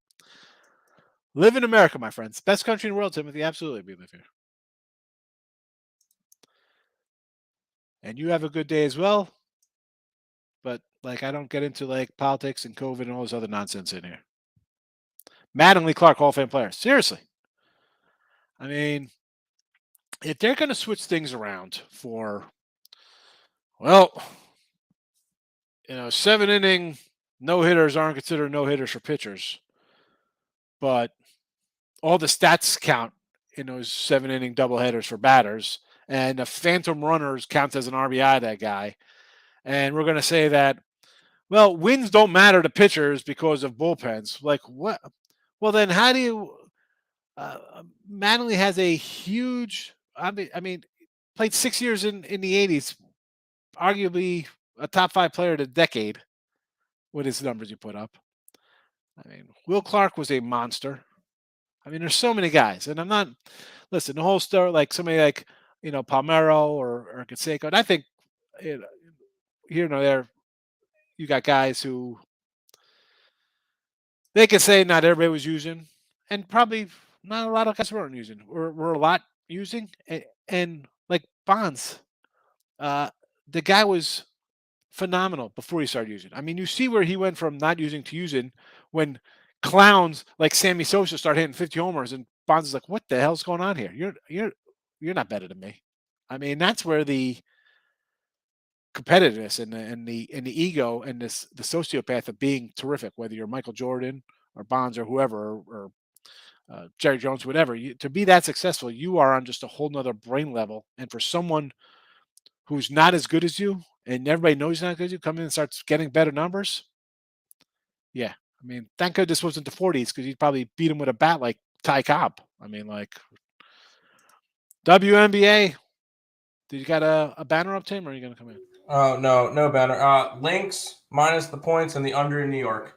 Live in America, my friends. Best country in the world, Timothy. Absolutely, we live here. And you have a good day as well. But like, I don't get into like politics and COVID and all this other nonsense in here. Mattingly Clark, Hall of Fame player. Seriously. I mean, if they're going to switch things around for, 7-inning no-hitters aren't considered no-hitters for pitchers. But all the stats count in those 7-inning doubleheaders for batters. And the phantom runners counts as an RBI, that guy. And we're going to say that, wins don't matter to pitchers because of bullpens. Like, what? Well, then how do you Mattingly has a huge, I mean, played 6 years in the 80s, arguably a top 5 player of the decade with his numbers you put up. I mean, Will Clark was a monster. I mean, there's so many guys, and I'm not, listen, the whole story, like somebody like, Palmeiro or Canseco, and I think, here and there, you got guys who they can say not everybody was using, and probably not a lot of guys weren't using, or were a lot using, and like Bonds, the guy was phenomenal before he started using. I mean, you see where he went from not using to using when clowns like Sammy Sosa start hitting 50 homers, and Bonds is like, "What the hell's going on here? You're not better than me." I mean, that's where the competitiveness and the ego and the sociopath of being terrific, whether you're Michael Jordan or Bonds or whoever, or Jerry Jones, whatever. To be that successful, you are on just a whole nother brain level. And for someone who's not as good as you, and everybody knows he's not good as you, come in and starts getting better numbers. Yeah, I mean, thank God this wasn't the 40s because he'd probably beat him with a bat like Ty Cobb. I mean, like WNBA. Did you got a banner up, Tim, or are you going to come in? Oh, no banner. Lynx minus the points and the under in New York.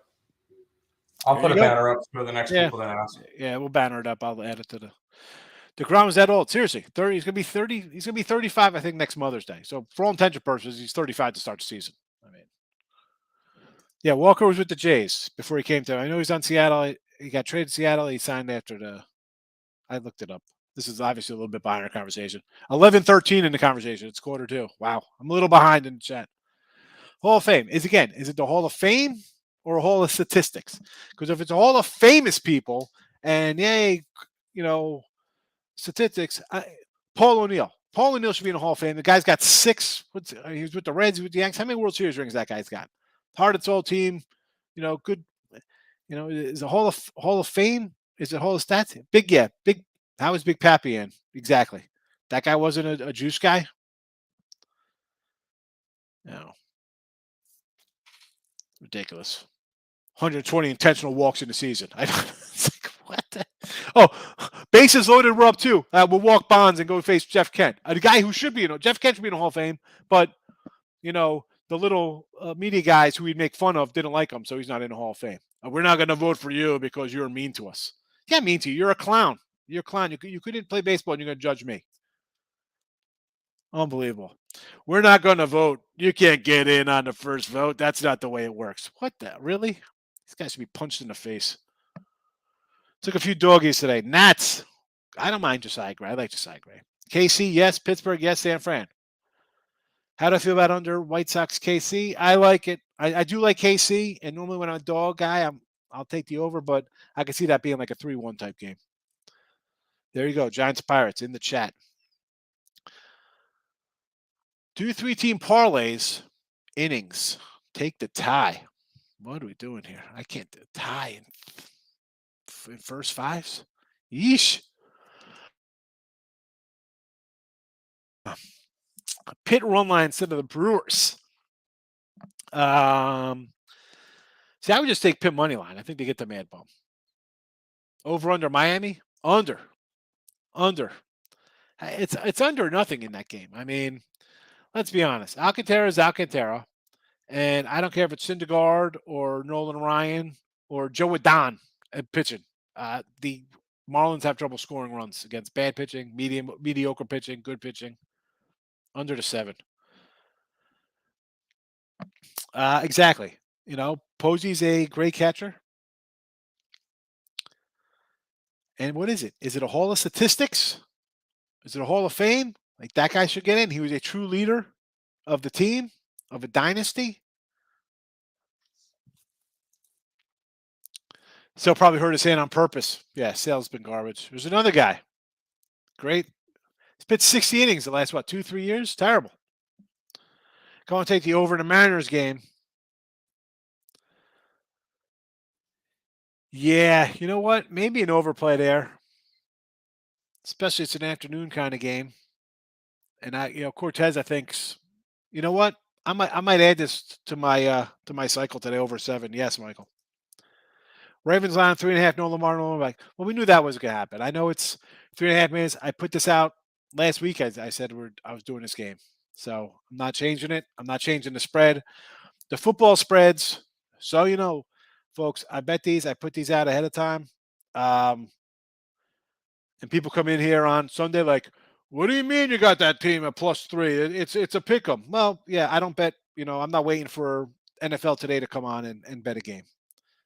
I'll put a banner up for the next people that ask. Yeah, we'll banner it up. I'll add it to the DeGrom is that old. Seriously, 30. He's gonna be 30. He's gonna be 35. I think next Mother's Day. So for all intents and purposes, he's 35 to start the season. I mean, yeah, Walker was with the Jays before he came to. I know he's on Seattle. He got traded to Seattle. He signed after the. I looked it up. This is obviously a little bit behind our conversation. 11-13 in the conversation. It's quarter two. Wow, I'm a little behind in the chat. Hall of Fame is it the Hall of Fame or a Hall of Statistics? Because if it's a Hall of Famous people and yay, statistics. Paul O'Neill. Paul O'Neill should be in the Hall of Fame. The guy's got 6. He was with the Reds. He was with the Yankees. How many World Series rings that guy's got? Heart and soul team. Good. Is a Hall of Fame? Is it Hall of Stats? Big. How was Big Pappy in? Exactly. That guy wasn't a juice guy. No. Ridiculous. 120 intentional walks in the season. What the? Oh, bases loaded. We're up 2. We'll walk Bonds and go face Jeff Kent, the guy who should be Jeff Kent should be in the Hall of Fame, but the little media guys who we'd make fun of didn't like him, so he's not in the Hall of Fame. We're not going to vote for you because you're mean to us. Yeah, mean to you. You're a clown. You're a clown. You couldn't play baseball and you're going to judge me. Unbelievable. We're not going to vote. You can't get in on the first vote. That's not the way it works. What the? Really? These guys should be punched in the face. Took a few doggies today. Nats. I don't mind Josiah Gray. I like Josiah Gray. KC, yes. Pittsburgh, yes. San Fran. How do I feel about under White Sox KC? I like it. I do like KC, and normally when I'm a dog guy, I'll take the over, but I can see that being like a 3-1 type game. There you go. Giants Pirates in the chat. 2 3-team parlays, innings. Take the tie. What are we doing here? I can't do a tie in first 5s. Yeesh. Pitt run line instead of the Brewers. See, I would just take Pitt money line. I think they get the mad bum. Over under Miami? Under. It's under nothing in that game. I mean, let's be honest. Alcantara is Alcantara. And I don't care if it's Syndergaard or Nolan Ryan or Joe Adon at pitching. The Marlins have trouble scoring runs against bad pitching, mediocre pitching, good pitching. Under the 7. Exactly. Posey's a great catcher. And what is it? Is it a Hall of Statistics? Is it a Hall of Fame? Like that guy should get in. He was a true leader of the team, of a dynasty. Sale probably hurt his hand on purpose. Yeah, Sale's been garbage. There's another guy. Great. He's pitched 60 innings the last, 2-3 years? Terrible. Go and take the over in the Mariners game. Yeah, you know what? Maybe an overplay there. Especially it's an afternoon kind of game. And Cortez, I think, you know what? I might add this to my cycle today over 7. Yes, Michael. Ravens line 3.5. No Lamar. Well, we knew that was going to happen. I know it's 3.5 minutes. I put this out last week. I said I was doing this game, so I'm not changing it. I'm not changing the spread. The football spreads. So folks, I bet these. I put these out ahead of time. And people come in here on Sunday like, what do you mean you got that team at +3? It's a pick 'em. Well, yeah, I don't bet. I'm not waiting for NFL Today to come on and bet a game.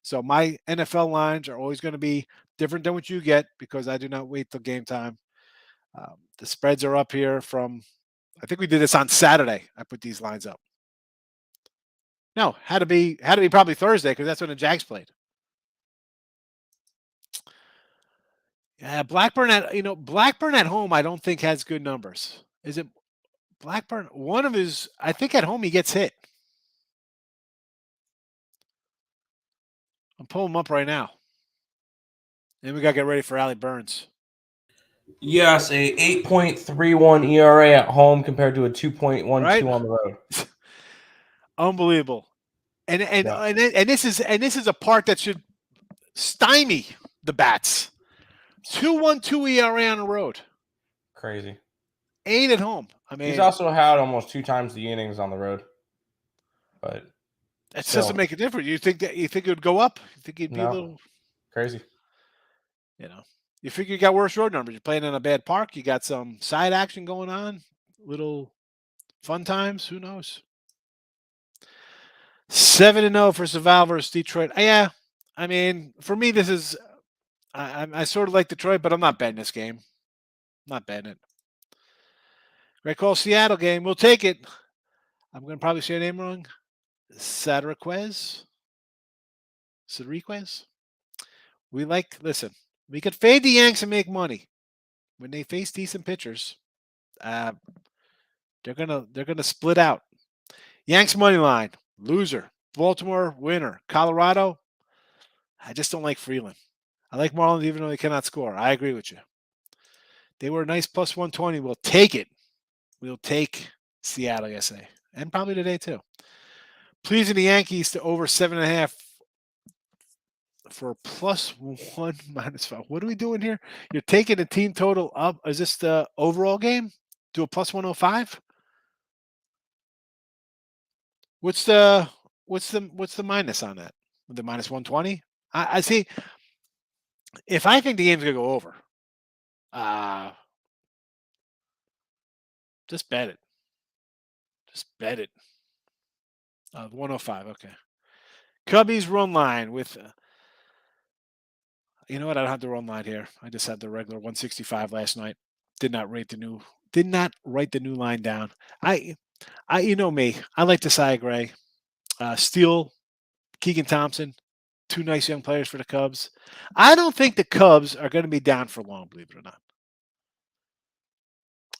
So my NFL lines are always going to be different than what you get because I do not wait till game time. The spreads are up here from, I think we did this on Saturday. I put these lines up. No, had to be probably Thursday because that's when the Jags played. Yeah, Blackburn at home, I don't think has good numbers. Is it Blackburn? One of his, I think at home he gets hit. I'm pulling him up right now. And we got to get ready for Allie Burns. Yes, a 8.31 ERA at home compared to a 2.12 Right? on the road. Unbelievable. And this is a part that should stymie the bats. 2.12 ERA on the road. Crazy. 8 at home. I mean, He's also had almost 2 times the innings on the road. But it still, doesn't make a difference. You think it would go up? You think it'd be a little crazy? You figure you got worse road numbers. You're playing in a bad park. You got some side action going on. Little fun times. Who knows? 7-0 for Saval versus Detroit. Yeah, I mean, for me, this is I sort of like Detroit, but I'm not betting this game. I'm not betting it. Great call, Seattle game. We'll take it. I'm going to probably say your name wrong. Sadriquez. Listen, we could fade the Yanks and make money when they face decent pitchers. They're gonna split out. Yanks money line, loser. Baltimore, winner. Colorado, I just don't like Freeland. I like Marlins even though they cannot score. I agree with you. They were a nice plus 120. We'll take it. We'll take Seattle, I say. And probably today, too. Pleasing the Yankees to over 7.5 for +1 -5. What are we doing here? You're taking the team total up. Is this the overall game? Do a +105? What's the minus on that? The -120? I see. If I think the game's gonna go over, just bet it. Just bet it. 105. Okay. Cubbies run line with. You know what? I don't have the run line here. I just had the regular 165 last night. Did not write the new line down. You know me. I like Desai Gray, Steele, Keegan Thompson, 2 nice young players for the Cubs. I don't think the Cubs are going to be down for long, believe it or not.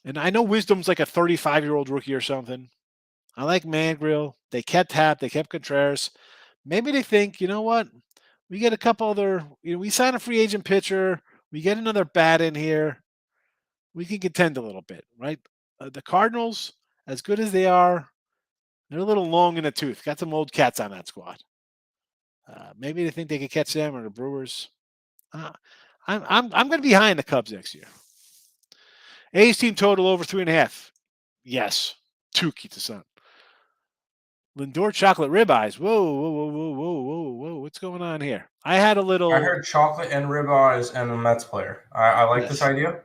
And I know Wisdom's like a 35-year-old rookie or something. I like Mangrill. They kept Happ. They kept Contreras. Maybe they think, you know what? We get a couple other, we sign a free agent pitcher. We get another bat in here. We can contend a little bit, right? The Cardinals, as good as they are, they're a little long in the tooth. Got some old cats on that squad. Maybe they think they could catch them or the Brewers. I'm going to be high in the Cubs next year. A's team total over 3.5. Yes, 2 Kita-san. Lindor chocolate ribeyes. Whoa. What's going on here? I heard chocolate and ribeyes and a Mets player. I like this idea.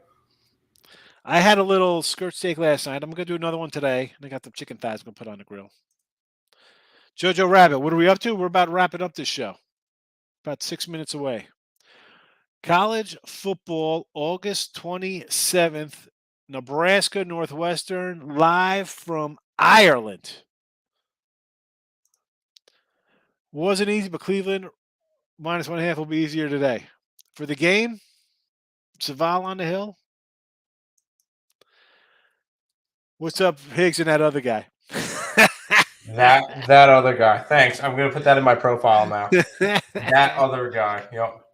I had a little skirt steak last night. I'm going to do another one today. And I got some chicken thighs I'm going to put on the grill. Jojo Rabbit, what are we up to? We're about wrapping up this show. About 6 minutes away. College football, August 27th. Nebraska Northwestern, live from Ireland. Wasn't easy, but Cleveland -1.5 will be easier today. For the game, Saval on the hill. What's up, Higgs and that other guy? that other guy. Thanks. I'm going to put that in my profile now. That other guy. Yep.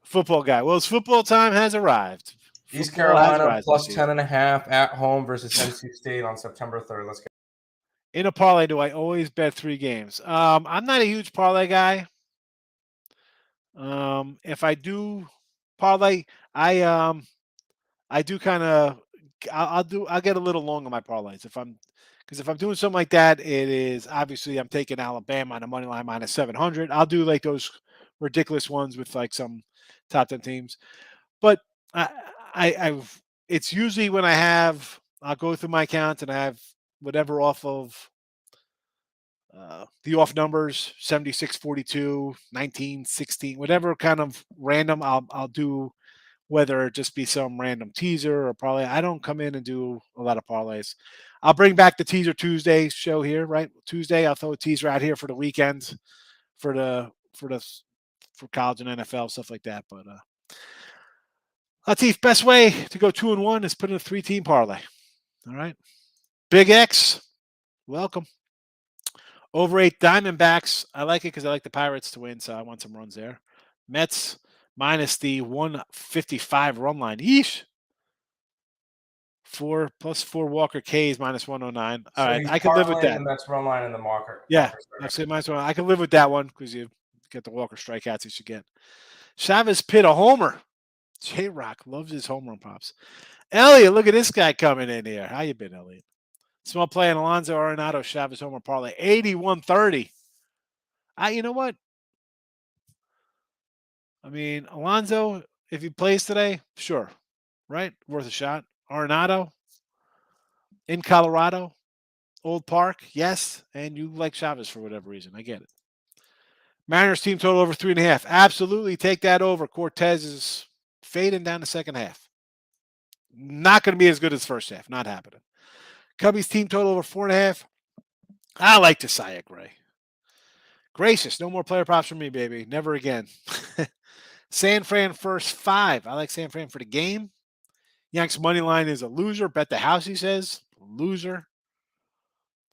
Football guy. Well, it's football time has arrived. East Carolina plus 10.5 at home versus NC State on September 3rd. Let's go. In a parlay, do I always bet 3 games? I'm not a huge parlay guy. If I do parlay, I do kind of I'll get a little long on my parlays if I'm doing something like that. It is obviously I'm taking Alabama on a money line -700. I'll do like those ridiculous ones with like some top 10 teams, but it's usually when I'll go through my accounts and I have whatever off of the off numbers 76, 42, 19, 16, whatever kind of random I'll do, whether it just be some random teaser or parlay. I don't come in and do a lot of parlays. I'll bring back the Teaser Tuesday show here, right? Tuesday, I'll throw a teaser out here for the weekend for college and NFL, stuff like that. But Latif, best way to go 2-1 is put in a 3-team parlay. All right. Big X, welcome. Over 8 Diamondbacks. I like it because I like the Pirates to win, so I want some runs there. Mets minus the 155 run line. Yeesh. 4 plus 4 Walker K's minus 109. All right, I could live with that. The Mets run line in the marker. Yeah, I'd say minus 1. I could live with that one because you get the Walker strikeouts you should get. Chavez Pitt a homer. J-Rock loves his home run pops. Elliot, look at this guy coming in here. How you been, Elliot? Small play on Alonso Arenado Chavez homer parlay 81-30. You know what? I mean, Alonso, if he plays today, sure, right? Worth a shot. Arenado in Colorado, Old Park, yes. And you like Chavez for whatever reason. I get it. Mariners team total over 3.5. Absolutely take that over. Cortez is fading down the second half. Not going to be as good as first half. Not happening. Cubbies team total over 4.5. I like Josiah Gray. Gracious. No more player props for me, baby. Never again. San Fran first 5. I like San Fran for the game. Yanks money line is a loser. Bet the house, he says. Loser.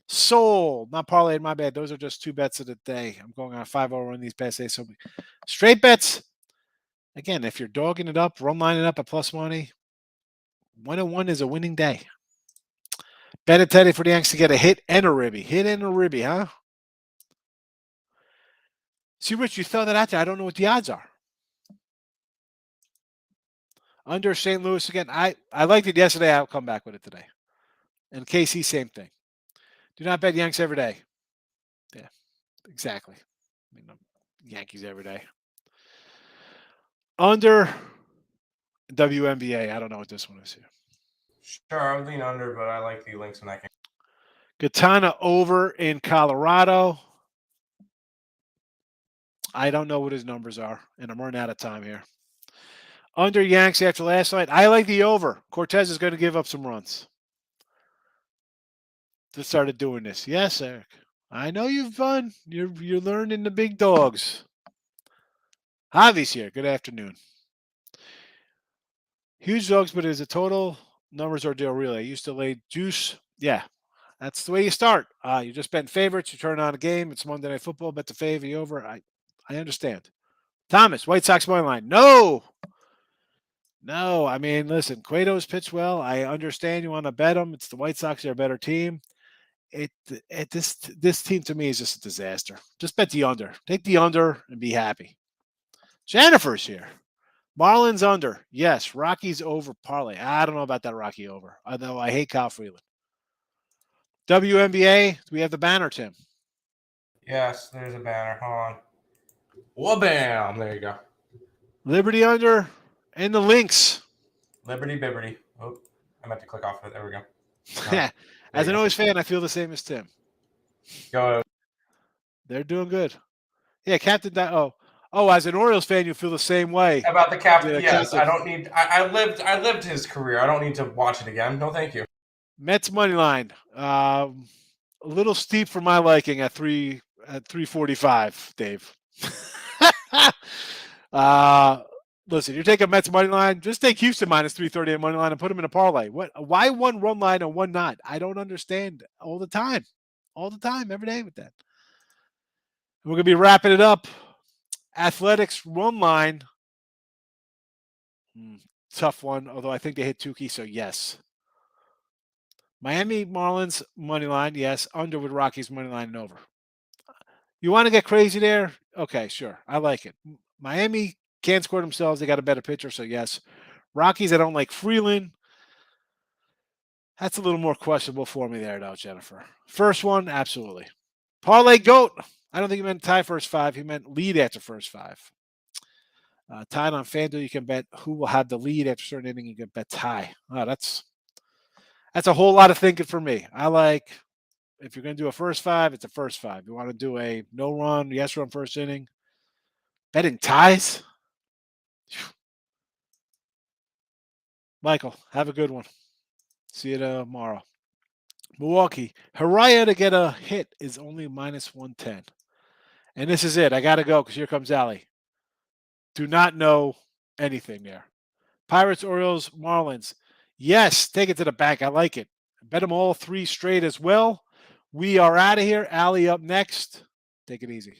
Sold. Not parlayed, my bad. Those are just 2 bets of the day. I'm going on a 5-0 run these past days. So straight bets. Again, if you're dogging it up, run lining up at plus money, 101 is a winning day. Benintendi for the Yanks to get a hit and a ribby. Hit and a ribby, huh? See, Rich, you throw that out there. I don't know what the odds are. Under St. Louis again. I liked it yesterday. I'll come back with it today. And KC, same thing. Do not bet Yanks every day. Yeah, exactly. I mean, Yankees every day. Under WNBA. I don't know what this one is here. Sure, I would lean under, but I like the links in that game. Katana over in Colorado. I don't know what his numbers are, and I'm running out of time here. Under Yanks after last night. I like the over. Cortez is going to give up some runs. Just started doing this. Yes, Eric. I know you've fun. You're learning the big dogs. Javi's here. Good afternoon. Huge dogs, but as a total, numbers are Del Real. I used to lay juice. Yeah, that's the way you start. You just bet favorites. You turn on a game. It's Monday Night Football. Bet the favor. You over. I understand. Thomas, White Sox money line. No. I mean, listen, Cueto's pitched well. I understand you want to bet them. It's the White Sox. They're a better team. This team to me is just a disaster. Just bet the under. Take the under and be happy. Jennifer's here. Marlins under. Yes. Rockies over parlay. I don't know about that Rocky over. Although I hate Kyle Freeland. WNBA. Do we have the banner, Tim? Yes, there's a banner. Hold on. Wha-bam. There you go. Liberty under and the Lynx. Liberty Bibberty. Oh, I meant to click off it. There we go. Yeah. As an Oilers fan, I feel the same as Tim. Go. They're doing good. Yeah, Captain. As an Orioles fan, you feel the same way about the captain. Yes, Captain. I don't need. I lived his career. I don't need to watch it again. No, thank you. Mets money line. A little steep for my liking at 345, Dave. Listen, you're taking Mets money line. Just take Houston minus 330 at money line and put them in a parlay. What? Why one run line and one not? I don't understand. All the time, every day with that. We're gonna be wrapping it up. Athletics run line. Tough one, although I think they hit Tukey, so yes. Miami Marlins money line, yes. Under with Rockies money line and over. You want to get crazy there? Okay, sure. I like it. Miami can't score themselves. They got a better pitcher, so yes. Rockies, I don't like Freeland. That's a little more questionable for me there, though, Jennifer. First one, absolutely. Parlay GOAT. I don't think he meant tie first 5. He meant lead after first 5. Tied on FanDuel, you can bet who will have the lead after a certain inning. You can bet tie. Oh, that's a whole lot of thinking for me. I like if you're going to do a first 5, it's a first 5. You want to do a no run, yes run first inning. Betting ties. Michael, have a good one. See you tomorrow. Milwaukee. Haraya to get a hit is only minus 110. And this is it. I got to go because here comes Allie. Do not know anything there. Pirates, Orioles, Marlins. Yes, take it to the bank. I like it. Bet them all 3 straight as well. We are out of here. Allie up next. Take it easy.